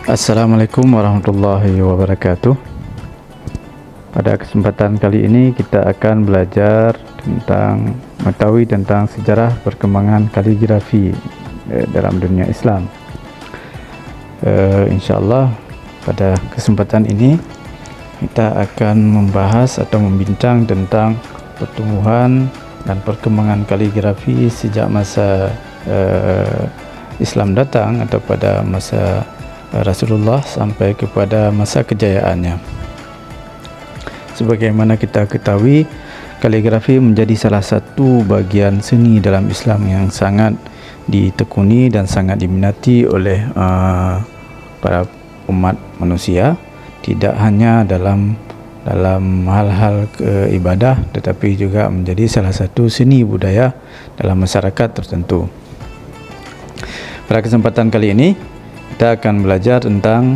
Assalamualaikum warahmatullahi wabarakatuh. Pada kesempatan kali ini kita akan belajar mengetahui tentang sejarah perkembangan kaligrafi dalam dunia Islam. InsyaAllah pada kesempatan ini kita akan membahas atau membincang tentang pertumbuhan dan perkembangan kaligrafi sejak masa Islam datang atau pada masa Rasulullah sampai kepada masa kejayaannya. Sebagaimana kita ketahui, kaligrafi menjadi salah satu bagian seni dalam Islam yang sangat ditekuni dan sangat diminati oleh para umat manusia, tidak hanya dalam hal-hal ibadah, tetapi juga menjadi salah satu seni budaya dalam masyarakat tertentu. Pada kesempatan kali ini kita akan belajar tentang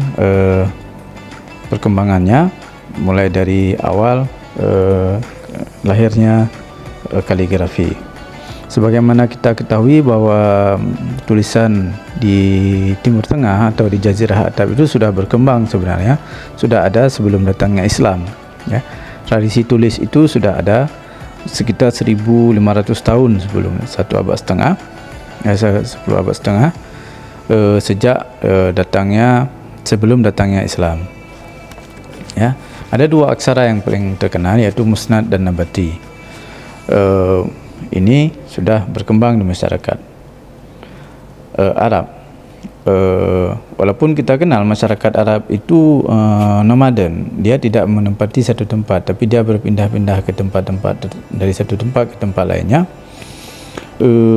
perkembangannya, mulai dari awal lahirnya kaligrafi. Sebagaimana kita ketahui bahwa tulisan di Timur Tengah atau di Jazirah Arab itu sudah berkembang sebenarnya, sudah ada sebelum datangnya Islam. Ya. Tradisi tulis itu sudah ada sekitar 1.500 tahun sebelum, 10 abad setengah. Sejak sebelum datangnya Islam. Ya, ada dua aksara yang paling terkenal, yaitu musnad dan nabati. Ini sudah berkembang di masyarakat Arab. Walaupun kita kenal masyarakat Arab itu nomaden, dia tidak menempati satu tempat, tapi dia berpindah-pindah ke tempat-tempat, dari satu tempat ke tempat lainnya.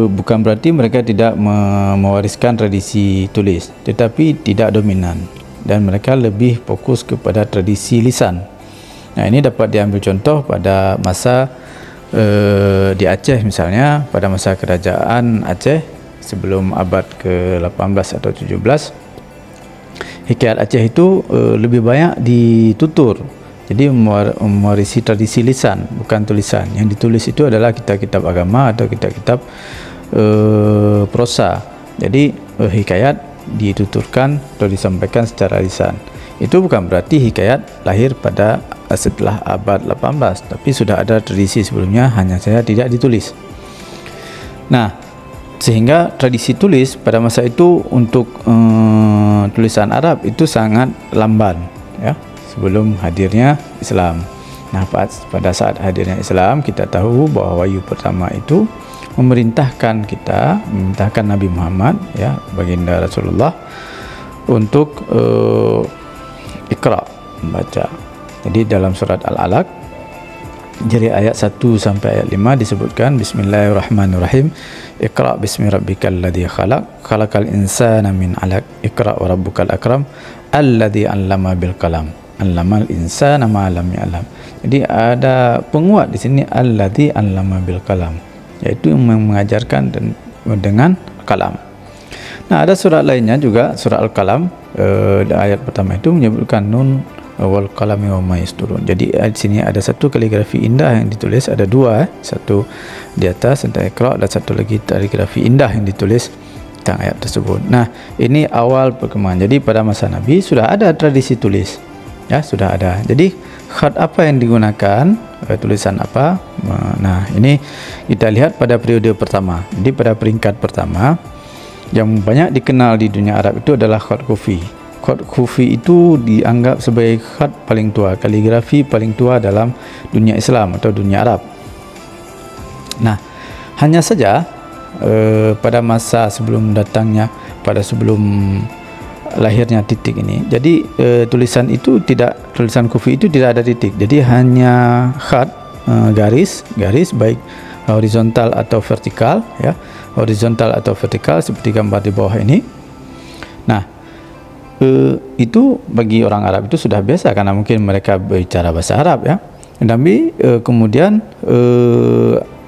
Bukan berarti mereka tidak mewariskan tradisi tulis, tetapi tidak dominan, dan mereka lebih fokus kepada tradisi lisan. Nah, ini dapat diambil contoh pada masa di Aceh misalnya, pada masa kerajaan Aceh sebelum abad ke-18 atau 17, hikayat Aceh itu lebih banyak ditutur. Jadi mewarisi tradisi lisan, bukan tulisan. Yang ditulis itu adalah kitab-kitab agama atau kitab-kitab prosa. Jadi hikayat dituturkan atau disampaikan secara lisan. Itu bukan berarti hikayat lahir pada setelah abad 18, tapi sudah ada tradisi sebelumnya, hanya saja tidak ditulis. Nah, sehingga tradisi tulis pada masa itu untuk tulisan Arab itu sangat lamban, ya, sebelum hadirnya Islam. Nah, pada saat hadirnya Islam, kita tahu bahwa wahyu pertama itu memerintahkan Nabi Muhammad, ya, baginda Rasulullah, untuk Iqra, membaca. Jadi dalam surat Al-Alaq, dari ayat 1 sampai ayat 5 disebutkan, Bismillahirrahmanirrahim, Iqra bismi rabbikal ladzi khalaq, khalaqal insana min 'alaq, Iqra wa rabbukal akram, alladzi 'allama bil qalam, 'allamal insana ma lam ya'lam. Jadi ada penguat di sini, alladzi 'allama bil qalam, yaitu yang mengajarkan dengan kalam. Nah, ada surat lainnya juga, surah Al-Qalam, ayat pertama itu menyebutkan nun wal qalami wa ma yasturun. Jadi di sini ada satu kaligrafi indah yang ditulis, ada dua, satu di atas tentang Iqra dan satu lagi kaligrafi indah yang ditulis tentang ayat tersebut. Nah, ini awal perkembangan. Jadi pada masa Nabi sudah ada tradisi tulis, ya, sudah ada. Jadi khat apa yang digunakan, tulisan apa? Nah, ini kita lihat pada periode pertama. Jadi pada peringkat pertama yang banyak dikenal di dunia Arab itu adalah khat kufi. Khat kufi itu dianggap sebagai khat paling tua, kaligrafi paling tua dalam dunia Islam atau dunia Arab. Nah, hanya saja pada masa sebelum lahirnya titik ini, jadi tulisan kufi itu tidak ada titik. Jadi hanya khat, garis baik horizontal atau vertikal, ya, horizontal atau vertikal seperti gambar di bawah ini. Nah, itu bagi orang Arab itu sudah biasa karena mungkin mereka berbicara bahasa Arab, ya. Tapi kemudian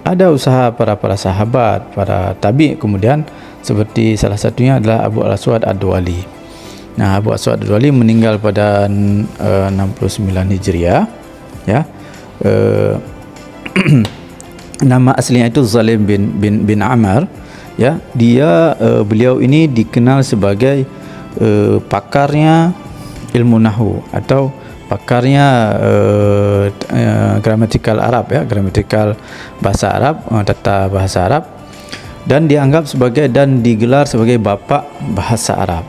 ada usaha para sahabat, para tabi, kemudian seperti salah satunya adalah Abu Al-Aswad Ad-Duwali. Nah, Abu Al-Aswad Ad-Duwali meninggal pada 69 Hijriah, ya. Nama aslinya itu Zalim bin Amr, ya. Beliau ini dikenal sebagai pakarnya ilmu nahwu atau pakarnya gramatikal Arab, ya, gramatikal bahasa Arab, tata bahasa Arab, dan dianggap sebagai dan digelar sebagai bapa bahasa Arab.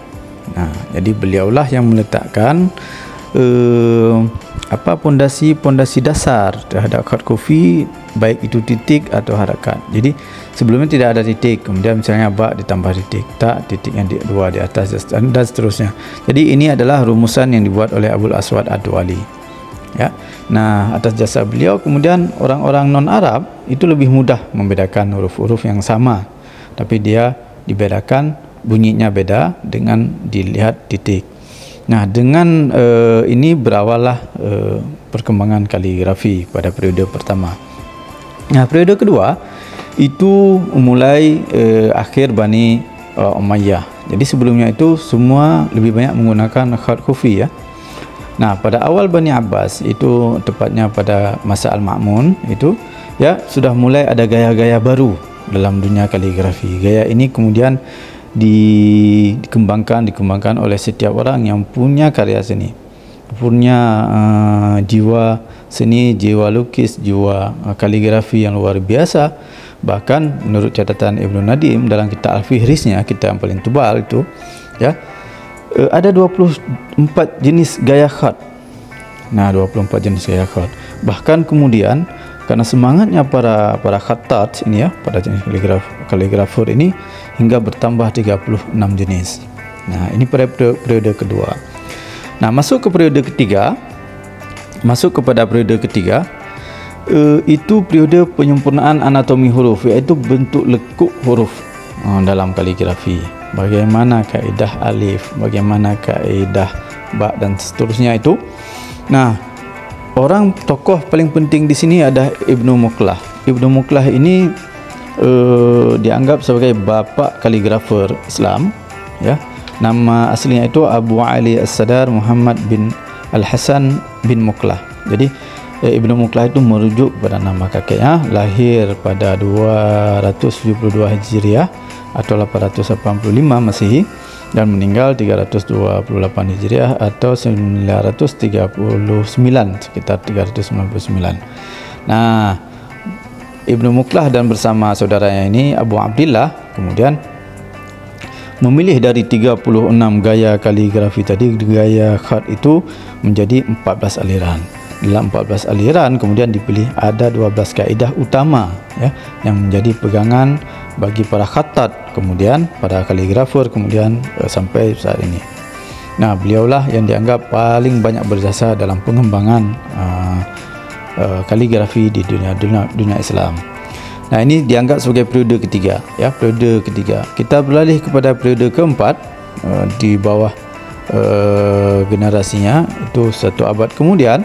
Nah, jadi beliaulah yang meletakkan pondasi dasar terhadap khat kufi, baik itu titik atau harakat. Jadi sebelumnya tidak ada titik, kemudian misalnya ba ditambah titik, tak, titik yang dua di atas, dan seterusnya. Jadi ini adalah rumusan yang dibuat oleh Abul Aswad Ad-Duali, ya. Nah, atas jasa beliau kemudian orang-orang non-Arab itu lebih mudah membedakan huruf-huruf yang sama, tapi dia dibedakan bunyinya beda dengan dilihat titik. Nah, dengan ini berawallah perkembangan kaligrafi pada periode pertama. Nah, periode kedua itu mulai akhir Bani Umayyah. Jadi sebelumnya itu semua lebih banyak menggunakan khat kufi, ya. Nah, pada awal Bani Abbas itu, tepatnya pada masa Al-Ma'mun itu, ya, sudah mulai ada gaya-gaya baru dalam dunia kaligrafi. Gaya ini kemudian dikembangkan oleh setiap orang yang punya karya seni, punya jiwa seni, jiwa lukis, jiwa kaligrafi yang luar biasa. Bahkan menurut catatan Ibnu Nadim dalam kitab Al-Fihrisnya, kitab yang paling tebal itu, ya, ada 24 jenis gaya khat. Nah, 24 jenis gaya khat. Bahkan kemudian karena semangatnya para khattat ini, ya, pada jenis kaligrafer ini, hingga bertambah 36 jenis. Nah, ini pada periode kedua. Nah, masuk kepada periode ketiga, itu periode penyempurnaan anatomi huruf, iaitu bentuk lekuk huruf dalam kaligrafi. Bagaimana kaedah alif, bagaimana kaedah ba, dan seterusnya itu. Nah, orang tokoh paling penting di sini ada Ibnu Muqlah. Ibnu Muqlah ini dianggap sebagai bapa kaligrafer Islam, ya. Nama aslinya itu Abu Ali As-Sadar Muhammad bin Al-Hasan bin Muqlah. Jadi Ibnu Muqlah itu merujuk pada nama kakeknya, lahir pada 272 Hijriah atau 885 Masehi, dan meninggal 328 Hijriah atau 939, sekitar 399. Nah, Ibnu Muqlah dan bersama saudaranya ini Abu Abdillah kemudian memilih dari 36 gaya kaligrafi tadi, gaya khat itu menjadi 14 aliran. Dalam 14 aliran kemudian dipilih ada 12 kaedah utama, ya, yang menjadi pegangan bagi para khattat, kemudian para kaligrafer, kemudian sampai saat ini. Nah, beliaulah yang dianggap paling banyak berjasa dalam pengembangan kaligrafi di dunia Islam. Nah, ini dianggap sebagai periode ketiga, ya, periode ketiga. Kita beralih kepada periode keempat, di bawah generasinya itu 1 abad kemudian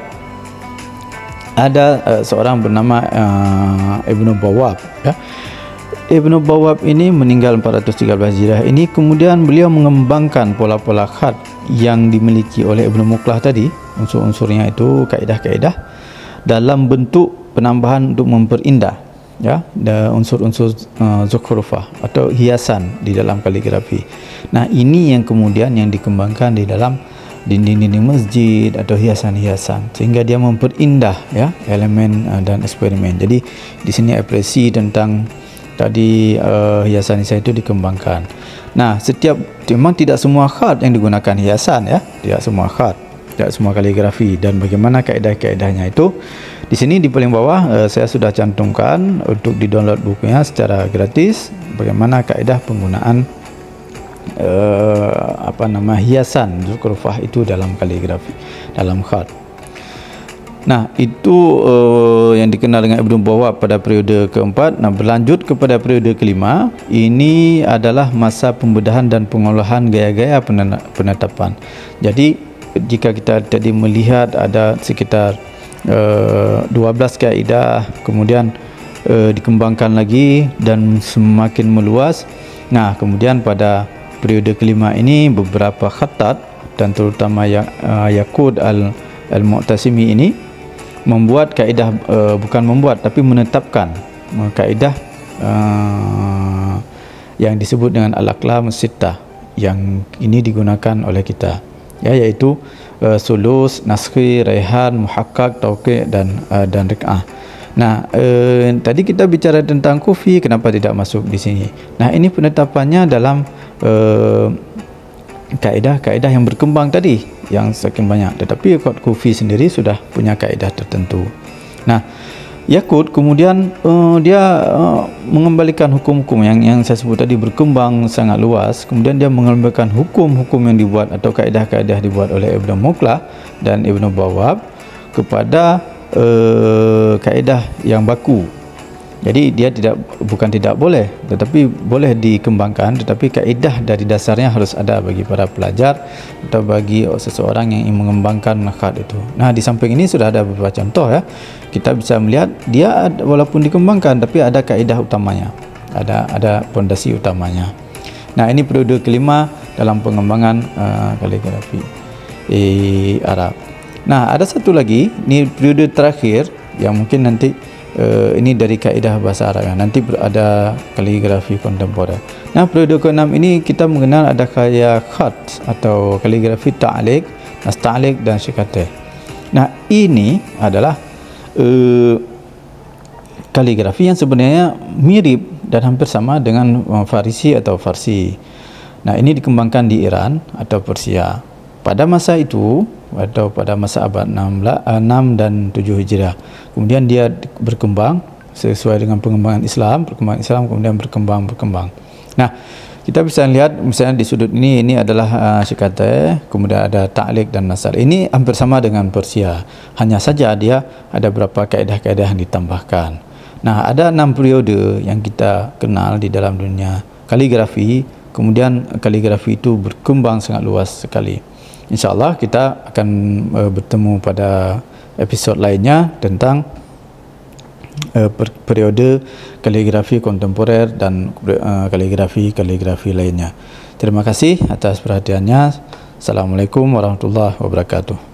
ada seorang bernama Ibnu Bawwab, ya. Ibnu Bawwab ini meninggal 413 Hijriah. Ini kemudian beliau mengembangkan pola-pola khat yang dimiliki oleh Ibnu Muqlah tadi, unsur-unsurnya itu kaedah-kaedah, dalam bentuk penambahan untuk memperindah, ya, unsur-unsur zukhrufah atau hiasan di dalam kaligrafi. Nah, ini yang kemudian yang dikembangkan di dalam dinding-dinding masjid atau hiasan-hiasan, sehingga dia memperindah, ya, elemen dan eksperimen. Jadi di sini ekspresi tentang tadi hiasan-hiasan itu dikembangkan. Nah, memang tidak semua khat yang digunakan hiasan, ya, tidak semua khat, tidak semua kaligrafi, dan bagaimana kaedah-kaedahnya itu di sini di paling bawah saya sudah cantumkan untuk di-download bukunya secara gratis, bagaimana kaedah penggunaan hiasan zukhrufah itu dalam kaligrafi, dalam khat. Nah, itu yang dikenal dengan Ibnu Bawwab pada periode keempat. Nah, berlanjut kepada periode kelima, ini adalah masa pembedahan dan pengolahan gaya-gaya penetapan. Jadi jika kita tadi melihat ada sekitar 12 kaedah, kemudian dikembangkan lagi dan semakin meluas. Nah, kemudian pada periode kelima ini beberapa khattat dan terutama Yaqut al-Mu'tasimi ini membuat kaedah, bukan membuat tapi menetapkan kaedah yang disebut dengan al-aqlam sittah, yang ini digunakan oleh kita, ya, yaitu sulus, naskhi, raihan, muhakkak, tauqi' dan rik'ah. Nah, tadi kita bicara tentang kufi, kenapa tidak masuk di sini? Nah, ini penetapannya dalam kaedah-kaedah yang berkembang tadi yang sekian banyak, tetapi kufi sendiri sudah punya kaedah tertentu. Nah, Yakut kemudian dia mengembalikan hukum-hukum yang saya sebut tadi berkembang sangat luas. Kemudian dia mengembalikan hukum-hukum yang dibuat atau kaedah-kaedah dibuat oleh Ibnu Muqlah dan Ibnu Bawwab kepada kaedah yang baku. Jadi dia bukan tidak boleh, tetapi boleh dikembangkan, tetapi kaedah dari dasarnya harus ada bagi para pelajar atau bagi seseorang yang ingin mengembangkan nakhat itu. Nah, di samping ini sudah ada beberapa contoh, ya. Kita bisa melihat dia walaupun dikembangkan tapi ada kaedah utamanya. Ada pondasi utamanya. Nah, ini periode kelima dalam pengembangan kaligrafi Arab. Nah, ada satu lagi, ini periode terakhir yang mungkin nanti ini dari kaedah bahasa Arab, ya. Nanti ada kaligrafi kontemporer. Nah, periode ke-6 ini kita mengenal ada kaya khat atau kaligrafi ta'liq, nasta'liq dan syikateh. Nah, ini adalah kaligrafi yang sebenarnya mirip dan hampir sama dengan Farisi atau Farsi. Nah, ini dikembangkan di Iran atau Persia pada masa itu, atau pada masa abad 6 dan 7 Hijriah. Kemudian dia berkembang sesuai dengan perkembangan Islam kemudian berkembang. Nah, kita bisa lihat misalnya di sudut ini adalah syikateh, kemudian ada ta'liq dan nasar. Ini hampir sama dengan Persia, hanya saja dia ada beberapa kaedah-kaedah yang ditambahkan. Nah, ada 6 periode yang kita kenal di dalam dunia kaligrafi. Kemudian kaligrafi itu berkembang sangat luas sekali. InsyaAllah kita akan bertemu pada episod lainnya tentang periode kaligrafi kontemporer dan kaligrafi lainnya. Terima kasih atas perhatiannya. Assalamualaikum warahmatullahi wabarakatuh.